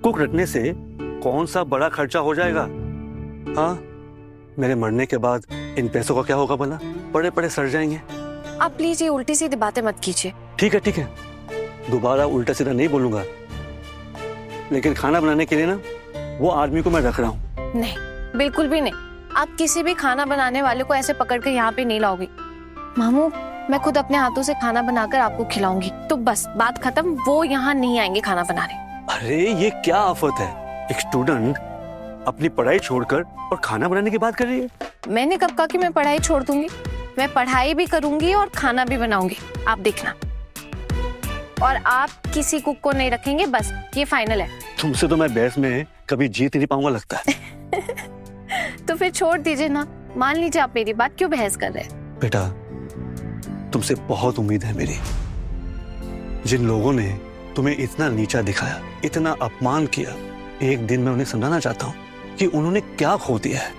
Cook रखने से कौन सा बड़ा खर्चा हो जाएगा? हाँ, मेरे मरने के बाद इन पैसों का क्या होगा भला? बड़े बड़े सड़ जाएंगे। आप प्लीज ये उल्टी सीधी बातें मत कीजिए। ठीक है, दोबारा उल्टा सीधा नहीं बोलूंगा, लेकिन खाना बनाने के लिए ना वो आदमी को मैं रख रहा हूँ। नहीं, बिल्कुल भी नहीं। आप किसी भी खाना बनाने वाले को ऐसे पकड़ कर यहाँ पे नहीं लाओगी। मामू, मैं खुद अपने हाथों से खाना बनाकर आपको खिलाऊंगी। तो बस बात खत्म, वो यहाँ नहीं आएंगे खाना बनाने। अरे ये क्या आफत है, एक स्टूडेंट अपनी पढ़ाई छोड़कर और खाना बनाने की बात कर रही है। मैंने कब कहा कि मैं पढ़ाई छोड़ दूंगी? मैं पढ़ाई भी करूंगी और खाना भी बनाऊंगी, आप देखना। और आप किसी कुक को नहीं रखेंगे, बस ये फाइनल है। तुमसे तो मैं बहस में कभी जीत नहीं पाऊंगा लगता है। तो फिर छोड़ दीजिए ना, मान लीजिए आप मेरी बात, क्यों बहस कर रहे हैं? बेटा, तुमसे बहुत उम्मीद है मेरी। जिन लोगों ने तुम्हें इतना नीचा दिखाया, इतना अपमान किया, एक दिन मैं उन्हें समझाना चाहता हूँ कि उन्होंने क्या खो दिया है।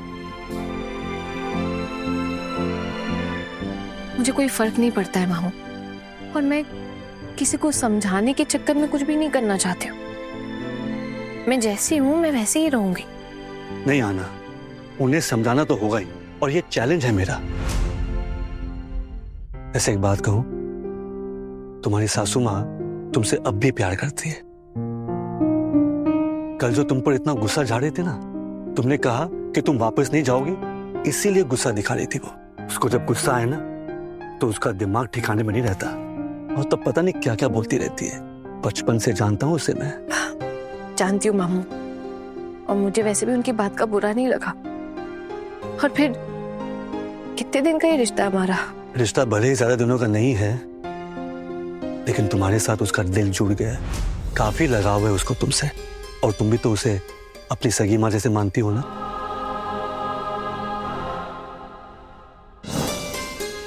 मुझे कोई फर्क नहीं पड़ता है मामू, और मैं किसी को समझाने के चक्कर में कुछ भी नहीं करना चाहती हूँ। मैं जैसी हूँ मैं वैसे ही रहूंगी। नहीं आना, उन्हें समझाना तो होगा ही, और ये चैलेंज है मेरा। ऐसे एक बात कहूं, तुम्हारी सासू माँ तुमसे अब भी प्यार करती है। कल जो तुम पर इतना गुस्सा झाड़े थे ना, तुमने कहा कि तुम वापस नहीं जाओगी, इसीलिए गुस्सा दिखा रही थी वो। उसको जब गुस्सा आए ना, तो उसका दिमाग ठिकाने में नहीं रहता, और तब पता नहीं क्या क्या बोलती रहती है। बचपन से जानता हूँ उसे मैं। जानती हूँ मामू, और मुझे वैसे भी उनकी बात का बुरा नहीं लगा। और फिर कितने दिन का ये रिश्ता हमारा? रिश्ता भले ही ज्यादा दिनों का नहीं है, लेकिन तुम्हारे साथ उसका दिल जुड़ गया है। काफी लगाव है उसको तुमसे, और तुम भी तो उसे अपनी सगी माँ जैसे मानती हो ना।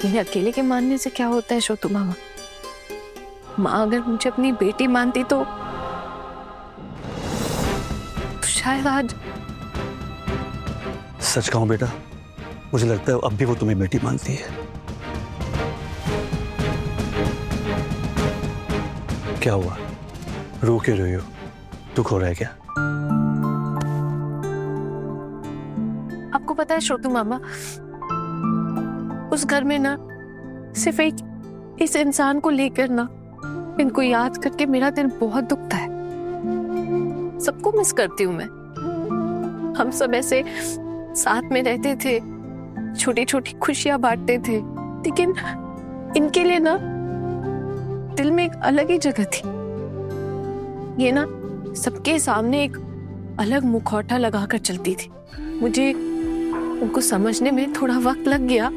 मेरे अकेले के मानने से क्या होता है छोटू मामा? माँ अगर मुझे अपनी बेटी मानती तो शायद आज। सच कहूं बेटा, मुझे लगता है अब भी वो तुम्हें बेटी मानती है। क्या हुआ, रो क्यों रही हो? दुख हो रहा है क्या? आपको पता है छोटू मामा, उस घर में ना सिर्फ एक इस इंसान को लेकर ना, इनको याद करके मेरा दिल बहुत दुखता है। सबको मिस करती हूँ मैं। हम सब ऐसे साथ में रहते थे, छोटी छोटी खुशियां बांटते थे, लेकिन इनके लिए ना दिल में एक अलग ही जगह थी। ये ना सबके सामने एक अलग मुखौटा लगाकर चलती थी। मुझे उनको समझने में थोड़ा वक्त लग गया,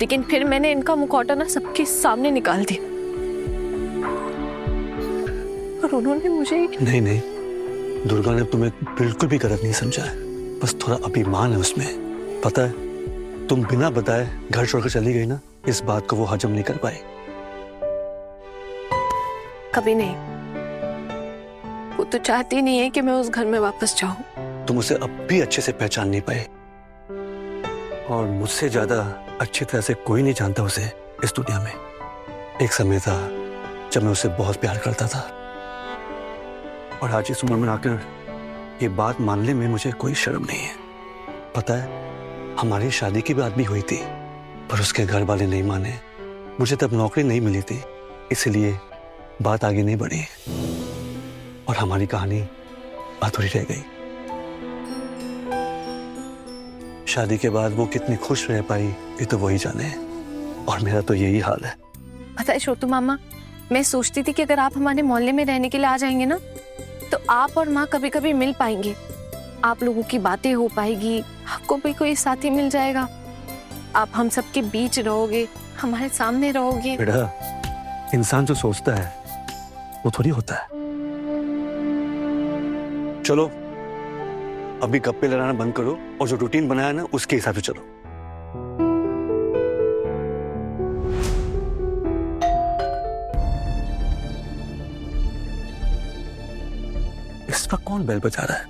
लेकिन फिर मैंने इनका मुखौटा ना सबके सामने निकाल दिया, और उन्होंने मुझे। नहीं, दुर्गा ने तुम्हें बिल्कुल भी गलत नहीं समझा है, बस थोड़ा अभिमान है उसमें। पता है, तुम बिना बताए घर छोड़कर चली गई ना, इस बात को वो हजम नहीं कर पाई। कभी नहीं। वो तो चाहती नहीं है कि मैं उस घर में वापस जाऊं। तुम उसे अब भी अच्छे से पहचान नहीं पाए, और मुझसे ज्यादा अच्छी तरह से कोई नहीं जानता उसे इस दुनिया में। एक समय था जब मैं उसे बहुत प्यार करता था, और आज इस उम्र में आकर ये बात मानने में मुझे कोई शर्म नहीं है। पता है, हमारी शादी की बात भी हुई थी, पर उसके घर वाले नहीं माने। मुझे तब नौकरी नहीं मिली थी, इसलिए बात आगे नहीं बढ़ी, और हमारी कहानी अधूरी रह गई। शादी के बाद वो कितनी खुश रह पाई ये तो वही जाने, और मेरा तो यही हाल है। पता है छोटू मामा, मैं सोचती थी कि अगर आप हमारे मोहल्ले में रहने के लिए आ जाएंगे ना, तो आप और माँ कभी कभी मिल पाएंगे। आप लोगों की बातें हो पाएगी, आपको भी कोई साथी मिल जाएगा, आप हम सबके बीच रहोगे, हमारे सामने रहोगे। बेटा, इंसान जो सोचता है वो थोड़ी होता है। चलो अभी गप्पे लड़ाना बंद करो, और जो रूटीन बनाया ना उसके हिसाब से चलो। इसका कौन बेल बजा रहा है?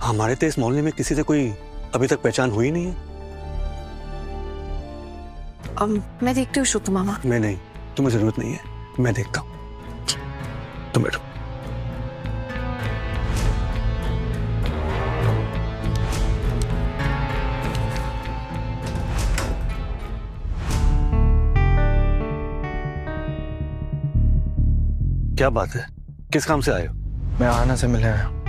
हमारे तो इस मोहल्ले में किसी से कोई अभी तक पहचान हुई नहीं है। मैं देखती हूँ छोटू मामा। मैं नहीं, तुम्हें जरूरत नहीं है, मैं देखता हूँ। तुम बैठो। क्या बात है, किस काम से आए हो? मैं आना से मिलने आया हूँ।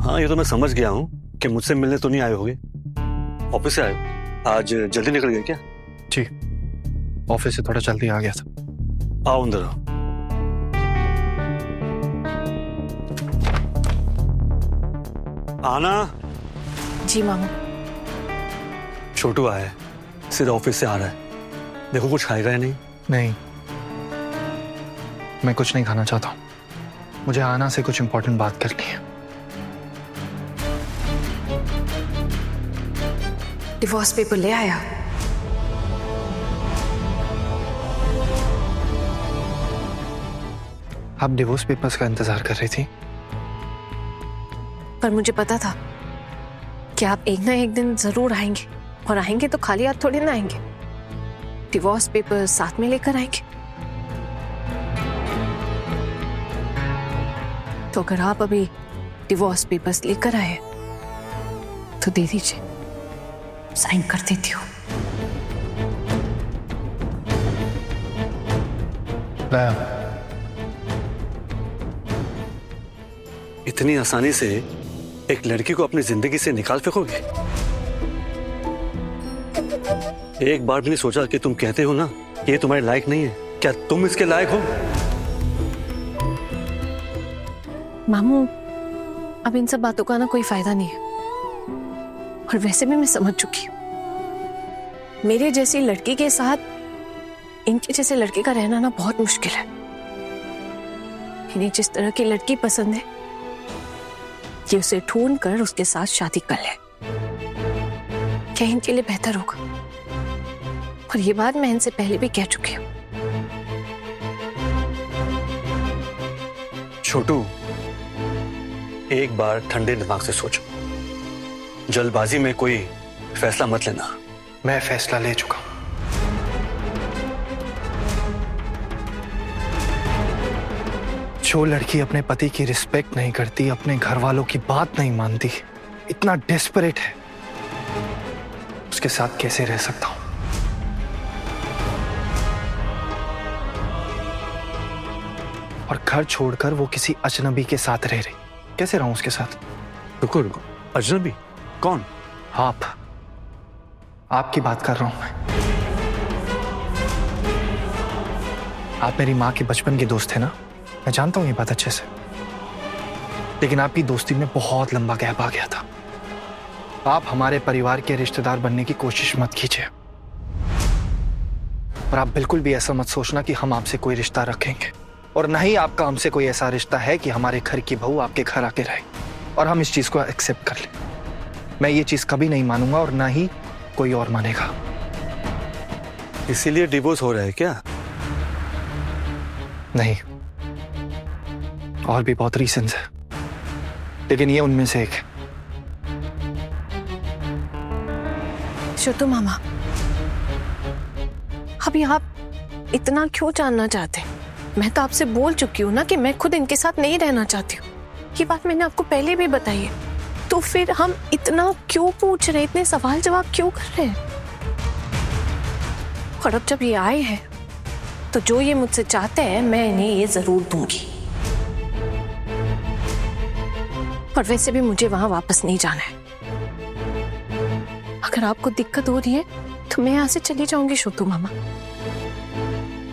हाँ, ये तो मैं समझ गया हूँ कि मुझसे मिलने तो नहीं आए होगे, ऑफिस से आए हो। आज जल्दी निकल गए क्या? जी, ऑफिस से थोड़ा जल्दी आ गया था। आओ अंदर आओ। आना। जी मामू। छोटू आया है, सीधा ऑफिस से आ रहा है। देखो कुछ खाएगा या नहीं? नहीं, मैं कुछ नहीं खाना चाहता हूँ। मुझे आना से कुछ इंपॉर्टेंट बात करनी है। डिवोर्स पेपर ले आया? आप डिवोर्स पेपर्स का इंतजार कर रही थी? पर मुझे पता था कि आप एक ना एक दिन जरूर आएंगे, और आएंगे तो खाली हाथ थोड़ी ना आएंगे। डिवोर्स पेपर साथ में लेकर आएंगे। तो अगर आप अभी डिवोर्स पेपर्स लेकर आए तो दे दीजिए, साइन कर देती हूँ। लाया। इतनी आसानी से एक लड़की को अपनी जिंदगी से निकाल फेंकोगे? एक बार भी नहीं सोचा कि तुम कहते हो ना ये तुम्हारे लायक नहीं है? क्या तुम इसके लायक हो? मामू, अब इन सब बातों का ना कोई फायदा नहीं है, और वैसे भी मैं समझ चुकी हूँ। मेरे जैसी लड़की के साथ इनके जैसे लड़के का रहना ना बहुत मुश्किल है। इन्हें जिस तरह की लड़की पसंद है, ये उसे ढूंढ कर उसके साथ शादी कर ले, क्या इनके लिए बेहतर होगा। और ये बात मैं इनसे पहले भी कह चुकी हूँ। छोटू, एक बार ठंडे दिमाग से सोचो, जल्दबाजी में कोई फैसला मत लेना। मैं फैसला ले चुका हूं। जो लड़की अपने पति की रिस्पेक्ट नहीं करती, अपने घर वालों की बात नहीं मानती, इतना डेस्परेट है, उसके साथ कैसे रह सकता हूं? और घर छोड़कर वो किसी अजनबी के साथ रह रही, कैसे रहूं उसके साथ? रुको रुको, अजनबी? कौन? आपकी बात कर रहा हूं मैं। आप मेरी माँ के बचपन के दोस्त थे ना, मैं जानता हूं ये बात अच्छे से। लेकिन आपकी दोस्ती में बहुत लंबा गैप आ गया था। आप हमारे परिवार के रिश्तेदार बनने की कोशिश मत कीजिए, और आप बिल्कुल भी ऐसा मत सोचना कि हम आपसे कोई रिश्ता रखेंगे, और न ही आपका हमसे कोई ऐसा रिश्ता है कि हमारे घर की बहू आपके घर आके रहे और हम इस चीज को एक्सेप्ट कर लें। मैं ये चीज कभी नहीं मानूंगा, और ना ही कोई और मानेगा। इसीलिए डिवोर्स हो रहा है क्या? नहीं, और भी बहुत रीजंस है, लेकिन ये उनमें से एक है। छोटू मामा, अभी आप इतना क्यों जानना चाहते हैं? मैं तो आपसे बोल चुकी हूँ ना कि मैं खुद इनके साथ नहीं रहना चाहती हूँ। ये बात मैंने आपको पहले भी बताई है। तो फिर हम इतना क्यों पूछ रहे, इतने सवाल जवाब क्यों कर रहे हैं? और अब जब ये आए हैं तो जो ये मुझसे चाहते हैं मैं इन्हें ये जरूर दूंगी। और वैसे भी मुझे वहां वापस नहीं जाना है। अगर आपको दिक्कत हो रही है तो मैं यहाँ से चली जाऊंगी छोटू मामा।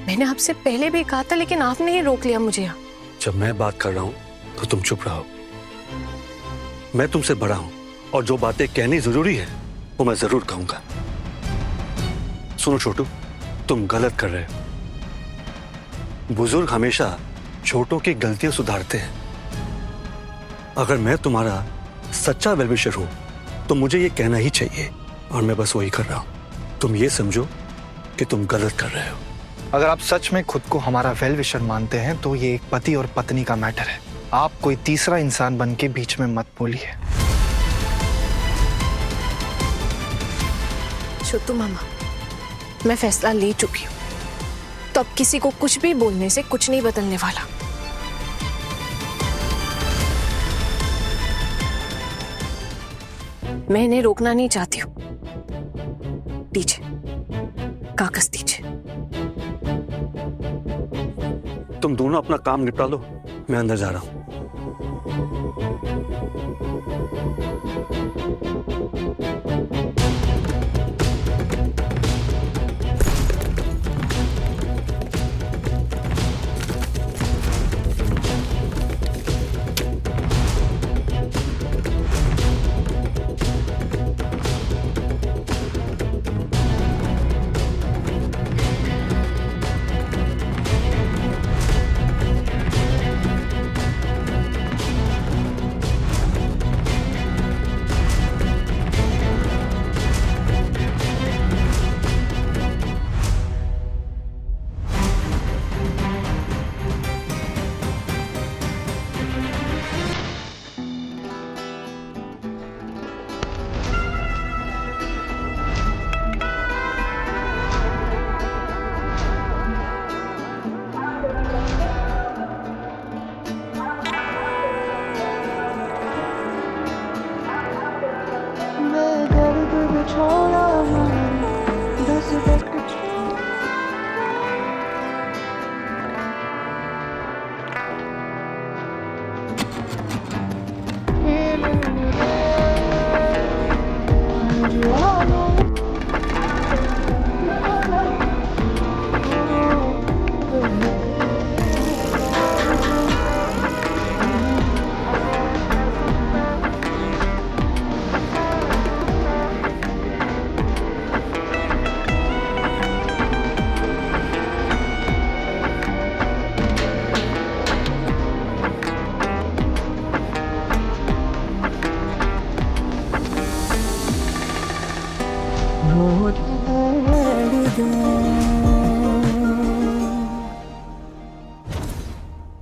मैंने आपसे पहले भी कहा था, लेकिन आपने ही रोक लिया मुझे यहाँ। जब मैं बात कर रहा हूं तो तुम चुप रहो। मैं तुमसे बड़ा हूं, और जो बातें कहनी जरूरी है वो मैं जरूर कहूंगा। सुनो छोटू, तुम गलत कर रहे हो। बुजुर्ग हमेशा छोटों की गलतियां सुधारते हैं। अगर मैं तुम्हारा सच्चा वेलविशर हूं तो मुझे ये कहना ही चाहिए, और मैं बस वही कर रहा हूं। तुम ये समझो कि तुम गलत कर रहे हो। अगर आप सच में खुद को हमारा वेल विशर मानते हैं तो ये एक पति और पत्नी का मैटर है। आप कोई तीसरा इंसान बन के बीच में मत बोलिए। छोटू मामा, मैं फैसला ले चुकी हूँ, तो अब किसी को कुछ भी बोलने से कुछ नहीं बदलने वाला। मैं इन्हें रोकना नहीं चाहती हूँ। दीजिए, कागज दीजिए। तुम दोनों अपना काम निपटा लो, मैं अंदर जा रहा हूं।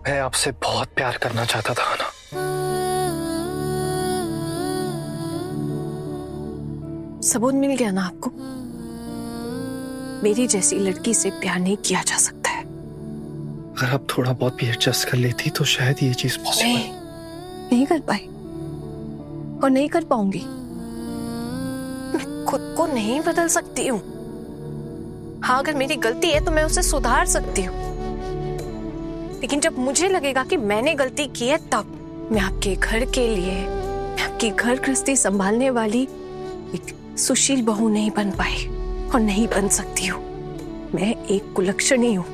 मैं आपसे बहुत प्यार करना चाहता था ना। सबूत मिल गया ना आपको? मेरी जैसी लड़की से प्यार नहीं किया जा सकता है। अगर आप थोड़ा बहुत भी एडजस्ट कर लेती तो शायद ये चीज पॉसिबल नहीं कर पाई और नहीं कर पाऊंगी। मैं खुद को नहीं बदल सकती हूँ। हाँ, अगर मेरी गलती है तो मैं उसे सुधार सकती हूँ, लेकिन जब मुझे लगेगा कि मैंने गलती की है तब मैं आपके घर के लिए, मैं आपकी घर गृहस्थी संभालने वाली एक सुशील बहू नहीं बन पाई और नहीं बन सकती हूँ। मैं एक कुलक्षणी हूँ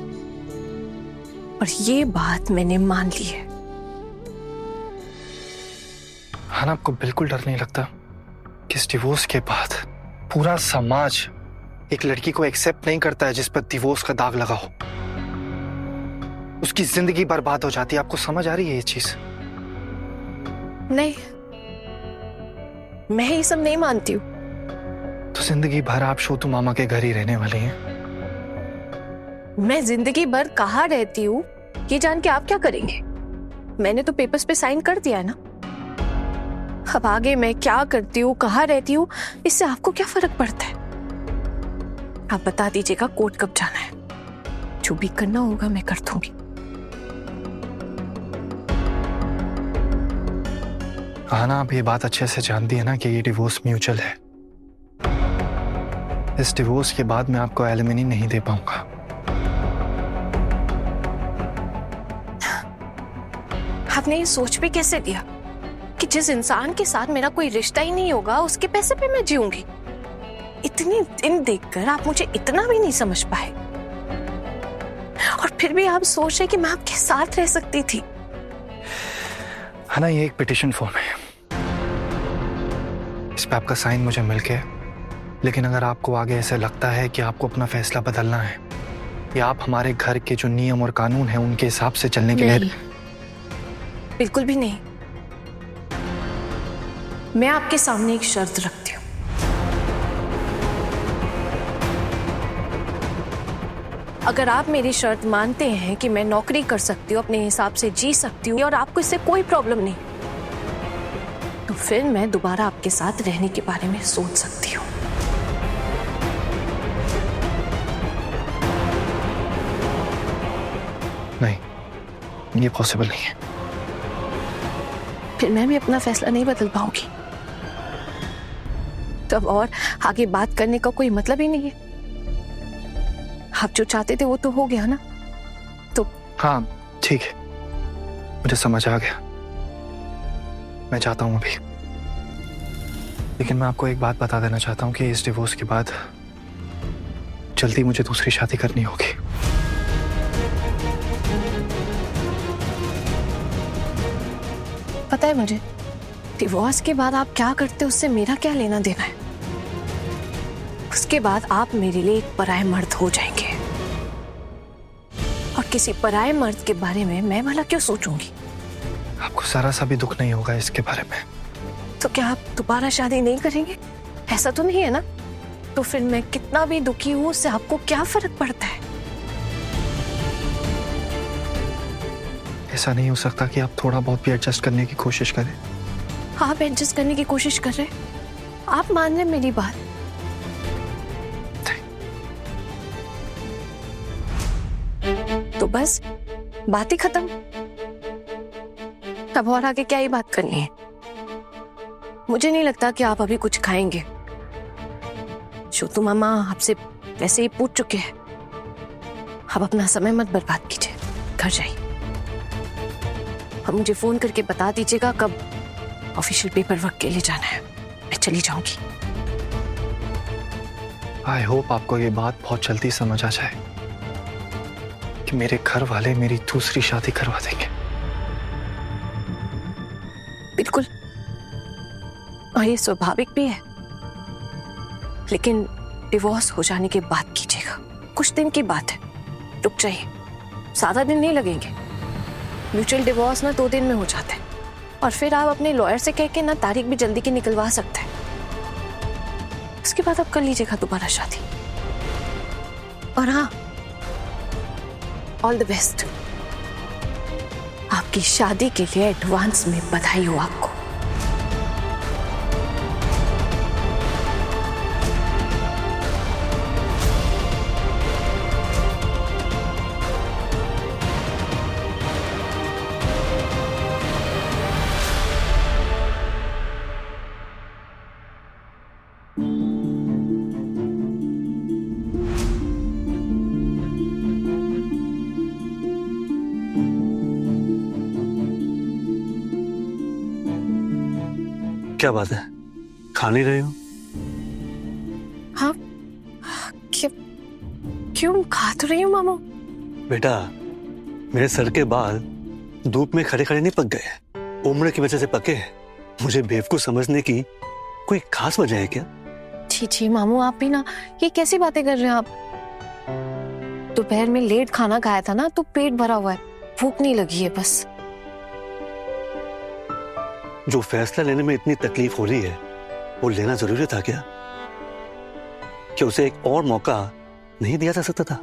और ये बात मैंने मान ली है। हाँ, आपको बिल्कुल डर नहीं लगता कि इस डिवोर्स के बाद पूरा समाज एक लड़की को एक्सेप्ट नहीं करता है जिस पर डिवोर्स का दाग लगा हो? उसकी जिंदगी बर्बाद हो जाती है। आपको समझ आ रही है ये चीज? नहीं, मैं ये सब नहीं मानती हूँ। तो जिंदगी भर आप छोटू मामा के घर ही रहने वाली हैं। मैं जिंदगी भर कहाँ रहती हूँ ये जान के आप क्या करेंगे? मैंने तो पेपर्स पे साइन कर दिया है ना। अब आगे मैं क्या करती हूँ, कहाँ रहती हूँ, इससे आपको क्या फर्क पड़ता है? आप बता दीजिएगा कोर्ट कब जाना है। जो भी करना होगा मैं कर दूंगी। हाँ ना, आप ये बात अच्छे से जानती है ना कि ये डिवोर्स म्यूचुअल है। इस डिवोर्स के बाद मैं आपको एलिमनी नहीं दे पाऊंगा। आपने ये सोच भी कैसे दिया कि जिस इंसान के साथ मेरा कोई रिश्ता ही नहीं होगा उसके पैसे पे मैं जीऊंगी? इतने दिन देखकर आप मुझे इतना भी नहीं समझ पाए और फिर भी आप सोच रहे कि मैं आपके साथ रह सकती थी। है ना, ये एक पिटिशन फॉर्म है, इस पे आपका साइन मुझे मिल गया। लेकिन अगर आपको आगे ऐसे लगता है कि आपको अपना फैसला बदलना है या आप हमारे घर के जो नियम और कानून हैं उनके हिसाब से चलने के लिए, बिल्कुल भी नहीं। मैं आपके सामने एक शर्त रखती हूँ। अगर आप मेरी शर्त मानते हैं कि मैं नौकरी कर सकती हूँ, अपने हिसाब से जी सकती हूँ और आपको इससे कोई प्रॉब्लम नहीं, तो फिर मैं दोबारा आपके साथ रहने के बारे में सोच सकती हूँ। नहीं, ये पॉसिबल नहीं है। फिर मैं भी अपना फैसला नहीं बदल पाऊंगी। तब और आगे बात करने का कोई मतलब ही नहीं है। आप जो चाहते थे वो तो हो गया ना। तो हाँ, ठीक है, मुझे समझ आ गया। मैं चाहता हूं अभी, लेकिन मैं आपको एक बात बता देना चाहता हूं कि इस डिवोर्स के बाद जल्दी मुझे दूसरी शादी करनी होगी। पता है मुझे, डिवोर्स के बाद आप क्या करते हो उससे मेरा क्या लेना देना है। उसके बाद आप मेरे लिए एक पराये मर्द हो जाएंगे, और किसी पराये मर्द के बारे में मैं भला क्यों सोचूंगी। आपको जरा सा भी दुख नहीं होगा इसके बारे में? तो क्या आप दोबारा शादी नहीं करेंगे? ऐसा तो नहीं है ना? तो फिर मैं कितना भी दुखी हूं उससे आपको क्या फर्क पड़ता है? ऐसा नहीं हो सकता कि आप थोड़ा बहुत भी एडजस्ट करने की कोशिश करें? आप एडजस्ट करने की कोशिश कर रहे, आप मान रहे मेरी बात? तो बस बात ही खत्म। अब और आगे क्या ही बात करनी है? मुझे नहीं लगता कि आप अभी कुछ खाएंगे। छोटू मामा आपसे वैसे ही पूछ चुके हैं। अब अपना समय मत बर्बाद कीजिए, घर जाइए। अब मुझे फोन करके बता दीजिएगा कब ऑफिशियल पेपर वर्क के लिए जाना है। मैं चली जाऊंगी। आई होप आपको ये बात बहुत जल्दी समझ आ जाए कि मेरे घर वाले मेरी दूसरी शादी करवा देंगे। बिल्कुल, और ये स्वाभाविक भी है, लेकिन डिवोर्स हो जाने के बाद कीजिएगा। कुछ दिन की बात है, रुक जाइए। ज्यादा दिन नहीं लगेंगे। म्यूचुअल डिवोर्स ना 2 दिन में हो जाते हैं, और फिर आप अपने लॉयर से कह के ना तारीख भी जल्दी की निकलवा सकते हैं। उसके बाद आप कर लीजिएगा दोबारा शादी। और हाँ, ऑल द बेस्ट। आपकी शादी के लिए एडवांस में बधाई हो आपको। क्या बात है, खा नहीं रहे हो? हाँ, क्यों खा तो रही हूँ मामू। बेटा, मेरे सर के बाल धूप में खड़े खड़े नहीं पक गए, उम्र की वजह से पके हैं। मुझे बेवकूफ समझने की कोई खास वजह है क्या? छी मामू, आप भी ना, ये कैसी बातें कर रहे हैं आप? दोपहर में लेट खाना खाया था ना, तो पेट भरा हुआ है, भूख नहीं लगी है बस। जो फैसला लेने में इतनी तकलीफ हो रही है, वो लेना जरूरी था क्या? क्या उसे एक और मौका नहीं दिया जा सकता था?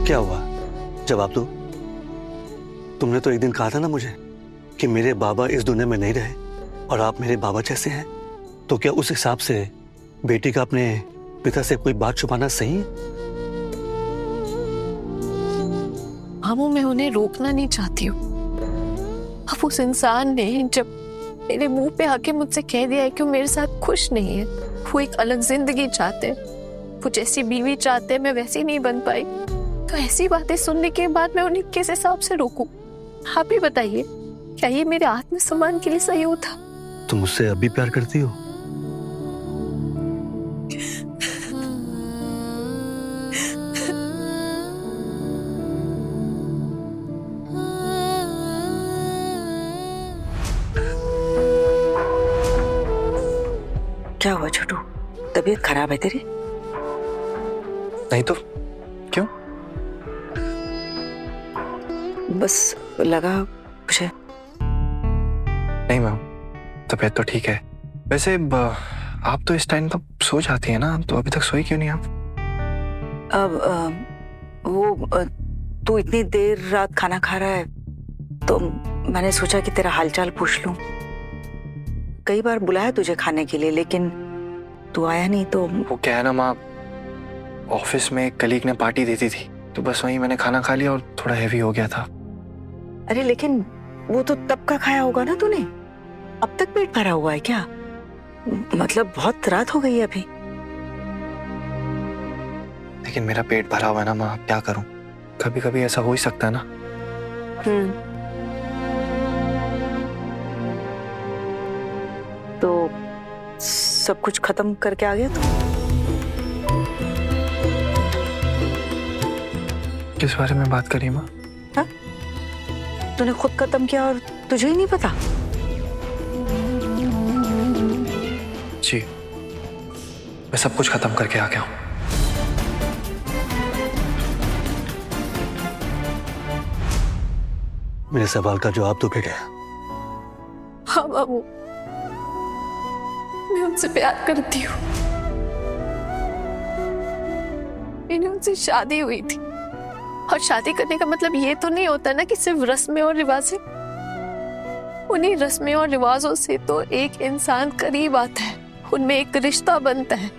क्या हुआ? जवाब दो। तुमने तो एक दिन कहा था ना मुझे कि मेरे बाबा इस दुनिया में नहीं रहे और आप मेरे बाबा जैसे हैं। तो क्या उस हिसाब से बेटी का अपने पिता से कोई बात छुपाना सही है? मामू, मैं उन्हें रोकना नहीं चाहती हूँ। अब उस इंसान ने जब मेरे मुंह पे आके मुझसे कह दिया है कि वो मेरे साथ खुश नहीं है, वो एक अलग जिंदगी चाहते हैं, वो जैसी बीवी चाहते हैं मैं वैसी नहीं बन पाई, तो ऐसी बातें सुनने के बाद मैं उन्हें किस हिसाब से रोकूं? आप ही बताइए, क्या ये मेरे आत्मसम्मान के लिए सही होता? तुम मुझसे अब भी प्यार करती हो? क्या हुआ छोटू, तबीयत खराब है तेरी? नहीं तो क्यों? बस लगा कुछ है। नहीं मैम, तबीयत तो ठीक है। वैसे आप तो इस टाइम तो सो जाती है ना, तो अभी तक सोई क्यों नहीं आप? अब वो तू इतनी देर रात खाना खा रहा है तो मैंने सोचा कि तेरा हालचाल पूछ लूं। कई बार बुलाया तुझे खाने के लिए लेकिन तू आया नहीं। तो वो क्या है ना माँ, ऑफिस में एक कलीग ने पार्टी दी थी तो बस वहीं मैंने खाना खा लिया और थोड़ा हैवी हो गया था। अरे लेकिन वो तो तब का खाया होगा ना तूने? अब तक पेट भरा हुआ है क्या? मतलब बहुत रात हो गई है अभी। लेकिन मेरा पेट भरा हुआ है ना माँ, क्या करूं? कभी कभी ऐसा हो ही सकता है ना। तो सब कुछ खत्म करके आ गया तो? किस बारे में बात करी माँ? हाँ? तूने खुद खत्म किया और तुझे ही नहीं पता? जी, मैं सब कुछ खत्म करके आ गया हूँ। मेरे सवाल का जवाब तो बेटा। हाँ बाबू, मैं उनसे प्यार करती हूँ। मैंने उनसे शादी हुई थी, और शादी करने का मतलब ये तो नहीं होता ना कि सिर्फ रस्में और रिवाजें। उन्हीं रस्में और रिवाजों से तो एक इंसान करीब आता है, उनमें एक रिश्ता बनता है,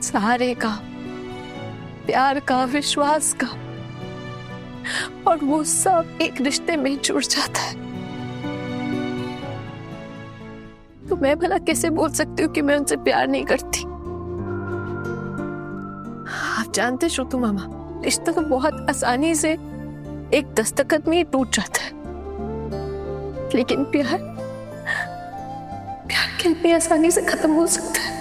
सहारे का, प्यार का, विश्वास का, और वो सब एक रिश्ते में जुड़ जाता है। तो मैं भला कैसे बोल सकती हूँ कि मैं उनसे प्यार नहीं करती? आप जानते श्रुतु मामा, रिश्ता तो बहुत आसानी से एक दस्तखत में ही टूट जाता है, लेकिन प्यार कितनी आसानी से खत्म हो सकता है।